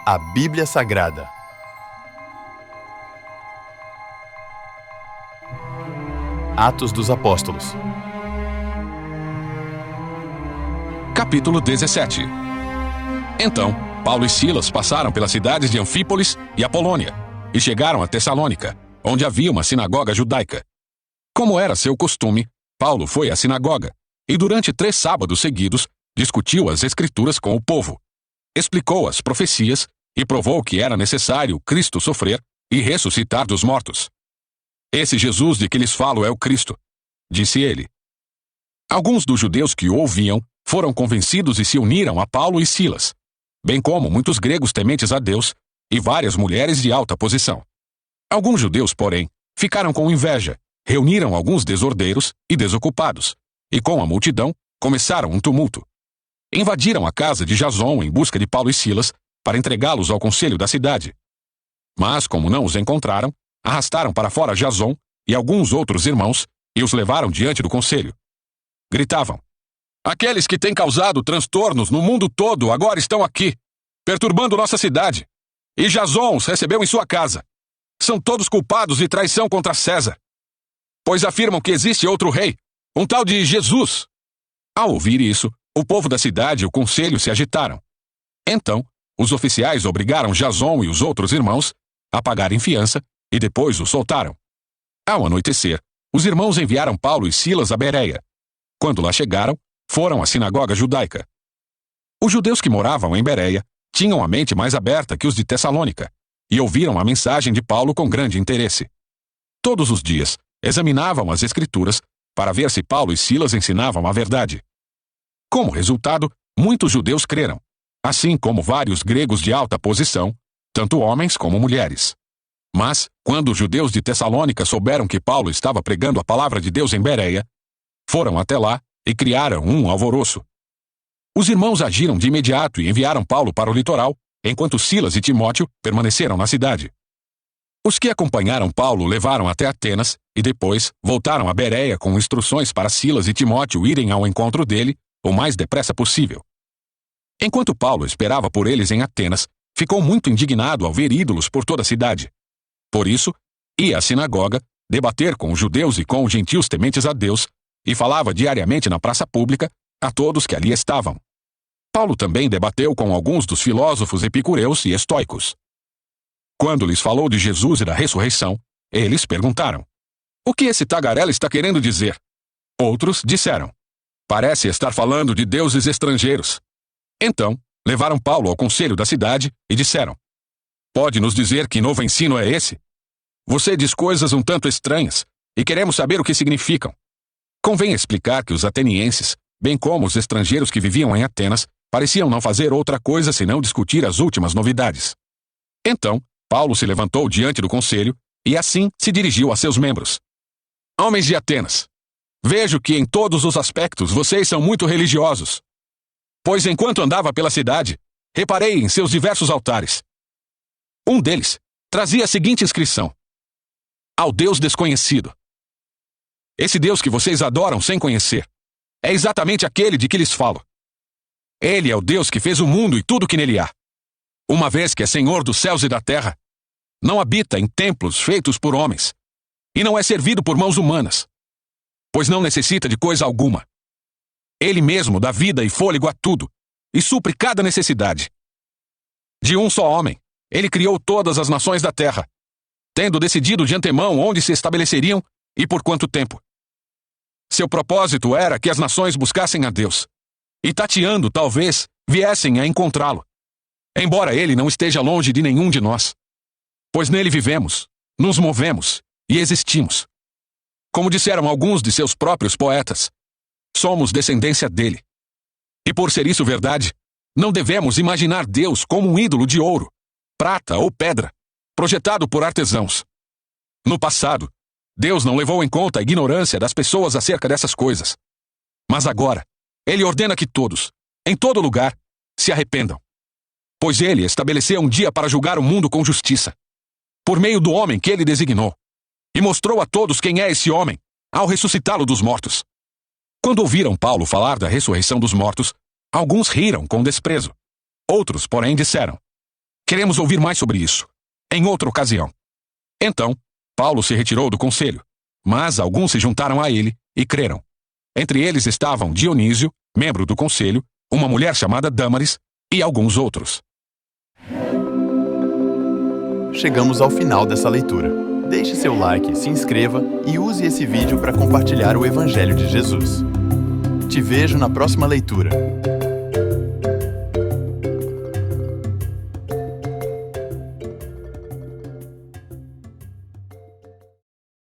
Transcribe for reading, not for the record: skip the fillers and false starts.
A Bíblia Sagrada. Atos dos Apóstolos. Capítulo 17. Então, Paulo e Silas passaram pelas cidades de Anfípolis e Apolônia e chegaram a Tessalônica, onde havia uma sinagoga judaica. Como era seu costume, Paulo foi à sinagoga e durante 3 sábados seguidos discutiu as Escrituras com o povo, explicou as profecias e provou que era necessário Cristo sofrer e ressuscitar dos mortos. Esse Jesus de que lhes falo é o Cristo, disse ele. Alguns dos judeus que o ouviam foram convencidos e se uniram a Paulo e Silas, bem como muitos gregos tementes a Deus e várias mulheres de alta posição. Alguns judeus, porém, ficaram com inveja, reuniram alguns desordeiros e desocupados, e com a multidão começaram um tumulto. Invadiram a casa de Jason em busca de Paulo e Silas para entregá-los ao conselho da cidade. Mas, como não os encontraram, arrastaram para fora Jason e alguns outros irmãos e os levaram diante do conselho. Gritavam: "Aqueles que têm causado transtornos no mundo todo agora estão aqui, perturbando nossa cidade. E Jason os recebeu em sua casa. São todos culpados de traição contra César, pois afirmam que existe outro rei, um tal de Jesus." Ao ouvir isso, o povo da cidade e o conselho se agitaram. Então, os oficiais obrigaram Jason e os outros irmãos a pagarem fiança e depois os soltaram. Ao anoitecer, os irmãos enviaram Paulo e Silas a Bereia. Quando lá chegaram, foram à sinagoga judaica. Os judeus que moravam em Bereia tinham a mente mais aberta que os de Tessalônica e ouviram a mensagem de Paulo com grande interesse. Todos os dias, examinavam as Escrituras para ver se Paulo e Silas ensinavam a verdade. Como resultado, muitos judeus creram, assim como vários gregos de alta posição, tanto homens como mulheres. Mas, quando os judeus de Tessalônica souberam que Paulo estava pregando a palavra de Deus em Bereia, foram até lá e criaram um alvoroço. Os irmãos agiram de imediato e enviaram Paulo para o litoral, enquanto Silas e Timóteo permaneceram na cidade. Os que acompanharam Paulo levaram até Atenas e depois voltaram a Bereia com instruções para Silas e Timóteo irem ao encontro dele o mais depressa possível. Enquanto Paulo esperava por eles em Atenas, ficou muito indignado ao ver ídolos por toda a cidade. Por isso, ia à sinagoga, debater com os judeus e com os gentios tementes a Deus, e falava diariamente na praça pública a todos que ali estavam. Paulo também debateu com alguns dos filósofos epicureus e estoicos. Quando lhes falou de Jesus e da ressurreição, eles perguntaram: "O que esse tagarela está querendo dizer?" Outros disseram: "Parece estar falando de deuses estrangeiros." Então, levaram Paulo ao conselho da cidade e disseram: "Pode nos dizer que novo ensino é esse? Você diz coisas um tanto estranhas e queremos saber o que significam." Convém explicar que os atenienses, bem como os estrangeiros que viviam em Atenas, pareciam não fazer outra coisa senão discutir as últimas novidades. Então, Paulo se levantou diante do conselho e assim se dirigiu a seus membros: "Homens de Atenas, vejo que em todos os aspectos vocês são muito religiosos. Pois enquanto andava pela cidade, reparei em seus diversos altares. Um deles trazia a seguinte inscrição: Ao Deus desconhecido. Esse Deus que vocês adoram sem conhecer é exatamente aquele de que lhes falo. Ele é o Deus que fez o mundo e tudo que nele há. Uma vez que é Senhor dos céus e da terra, não habita em templos feitos por homens, e não é servido por mãos humanas, pois não necessita de coisa alguma. Ele mesmo dá vida e fôlego a tudo, e supre cada necessidade. De um só homem, ele criou todas as nações da terra, tendo decidido de antemão onde se estabeleceriam e por quanto tempo. Seu propósito era que as nações buscassem a Deus, e tateando, talvez, viessem a encontrá-lo, embora ele não esteja longe de nenhum de nós, pois nele vivemos, nos movemos e existimos. Como disseram alguns de seus próprios poetas, somos descendência dele. E por ser isso verdade, não devemos imaginar Deus como um ídolo de ouro, prata ou pedra, projetado por artesãos. No passado, Deus não levou em conta a ignorância das pessoas acerca dessas coisas. Mas agora, ele ordena que todos, em todo lugar, se arrependam. Pois ele estabeleceu um dia para julgar o mundo com justiça, por meio do homem que ele designou, e mostrou a todos quem é esse homem, ao ressuscitá-lo dos mortos. Quando ouviram Paulo falar da ressurreição dos mortos, alguns riram com desprezo. Outros, porém, disseram: Queremos ouvir mais sobre isso, em outra ocasião. Então, Paulo se retirou do conselho, mas alguns se juntaram a ele e creram. Entre eles estavam Dionísio, membro do conselho, uma mulher chamada Dâmaris e alguns outros. Chegamos ao final dessa leitura. Deixe seu like, se inscreva e use esse vídeo para compartilhar o Evangelho de Jesus. Te vejo na próxima leitura.